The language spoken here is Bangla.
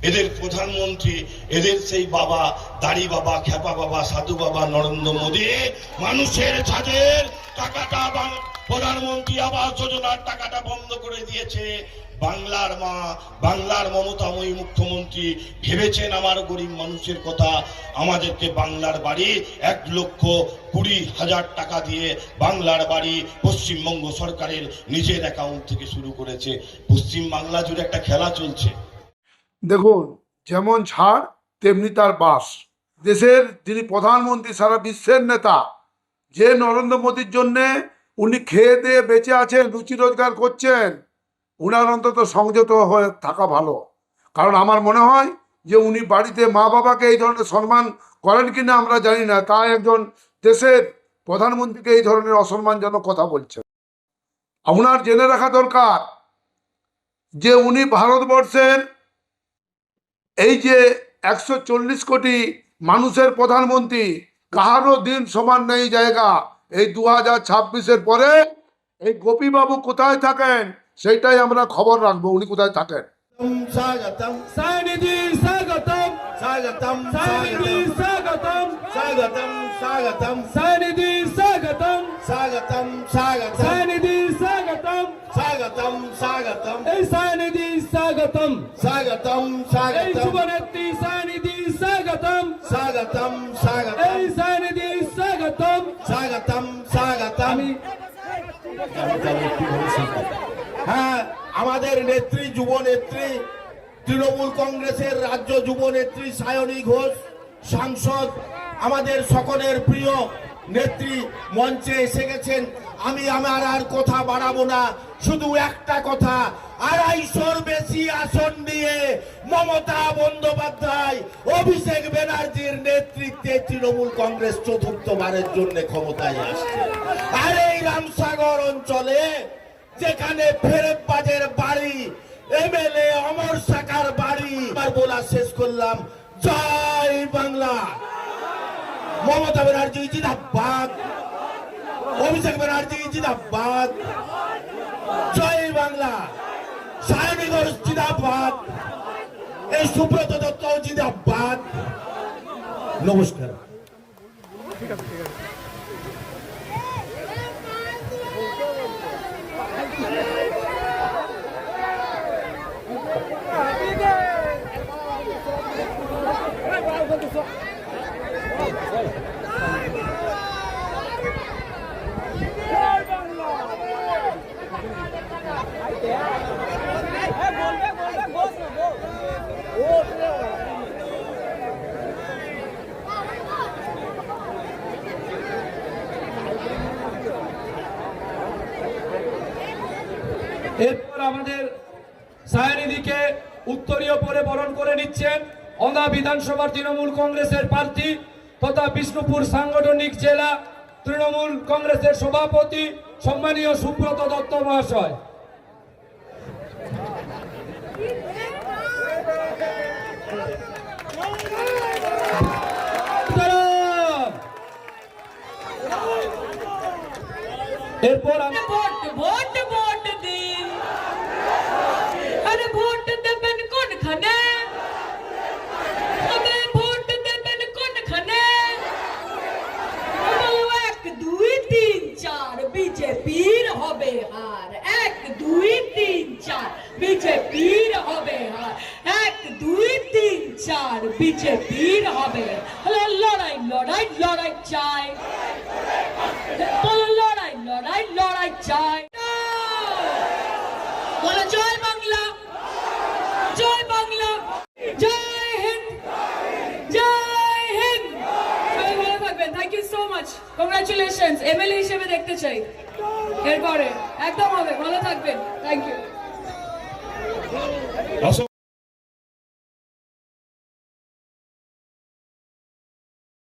এদের প্রধানমন্ত্রী, এদের সেই বাবা, দাড়ি বাবা, খেপা বাবা, সাধু বাবা নরেন্দ্র মোদী মানুষের ছাদের টাকাটা, প্রধানমন্ত্রী আবাস যোজনার টাকাটা বন্ধ করে দিয়েছে। বাংলার মা, বাংলার মমতাময়ী মুখ্যমন্ত্রী ভেবেছেন আমার গরিব মানুষের কথা। আমাদেরকে বাংলার বাড়ি 1,20,000 টাকা দিয়ে বাংলার বাড়ি পশ্চিমবঙ্গ সরকারের নিজের অ্যাকাউন্ট থেকে শুরু করেছে। পশ্চিম বাংলা জুড়ে একটা খেলা চলছে। দেখুন, যেমন ঝাড় তেমনি তার বাস। দেশের যিনি প্রধানমন্ত্রী, সারা বিশ্বের নেতা, যে নরেন্দ্র মোদীর জন্যে উনি খেয়ে দিয়ে বেঁচে আছেন, রুচি রোজগার করছেন, উনার অন্তত সংযত হয়ে থাকা ভালো। কারণ আমার মনে হয় যে উনি বাড়িতে মা বাবাকে এই ধরনের সম্মান করেন কিনা আমরা জানি না, তাই একজন দেশের প্রধানমন্ত্রীকে এই ধরনের অসম্মানজনক কথা বলছেন। ওনার জেনে রাখা দরকার যে উনি ভারতবর্ষের এই যে 140 কোটি মানুষের প্রধানমন্ত্রী, কাহারও দিন সমান নেই জায়গা। এই 2026-এর পরে এই গোপীবাবু কোথায় থাকেন সেইটাই আমরা খবর রাখবো, উনি কোথায় থাকেন। স্বাগতম সায়নিধি, স্বাগতম স্বাগতম সায়নিধি, স্বাগতম স্বাগতম স্বাগতম সায়নিধি, স্বাগতম স্বাগতম স্বাগতম সায়নিধি, স্বাগতম স্বাগতম স্বাগতম এই সায়নিধি, স্বাগতম স্বাগতম স্বাগতম এই যুবনেত্রী সায়নিধি, স্বাগতম স্বাগতম স্বাগতম এই সায়নিধি, স্বাগতম স্বাগতম স্বাগতম। হ্যাঁ, আমাদের নেত্রী, যুব নেত্রী, তৃণমূল কংগ্রেসের রাজ্য যুব নেত্রী সায়নী ঘোষ, সাংসদ, আমাদের সকলের প্রিয় নেত্রী মঞ্চে এসে গেছেন। আমি আমার আর কথা বাড়াবো না, শুধু একটা কথা, 250-র বেশি আসন নিয়ে মমতা বন্দ্যোপাধ্যায়, অভিষেক ব্যানার্জির নেতৃত্বে তৃণমূল কংগ্রেস চতুর্থবারের জন্য ক্ষমতায় আসছে। আর এই রামসাগর অঞ্চলে যেখানে ফেরেববাজের বাড়ি, এমএলএ অমর সাকার বাড়ি, বলা শেষ করলাম, জয় বাংলা। মমতা ব্যানার্জি জিন্দাবাদ, অভিষেক ব্যানার্জি জিন্দাবাদ, জয় বাংলা। সায়নী ঘোষ জিন্দাবাদ, এই সুব্রত দত্ত জিন্দাবাদ। নমস্কার। এরপর আমাদের সায়নিধিকে উত্তরীয় পরে বরণ করে নিচ্ছেন ওন্দা বিধানসভার তৃণমূল কংগ্রেসের প্রার্থী তথা বিষ্ণুপুর সাংগঠনিক জেলা তৃণমূল কংগ্রেসের সভাপতি সম্মানীয় সুব্রত দত্ত মহাশয়। এরপর ভোট ভোট দিন, আরে ভোট দেবেন কোনখানে, আরে ভোট দেবেন কোনখানে, 1 2 3 4 বিজেপির হবে হার, 1 2 3 4 বিজেপির হবে হার, 1 2 3 4 বিজেপির হবে। লড়াই লড়াই লড়াই চাই, লড়াই লড়াই লড়াই চাই। বলো জয় বাংলা, জয় বাংলা, জয় হিন্দ, জয় হিন্দ। সবাই ভালো থাকবেন। Thank you so much, congratulations. MLA হিসেবে দেখতে চাই এরপরে, একদম হবে। ভালো থাকবেন, থ্যাংক ইউ।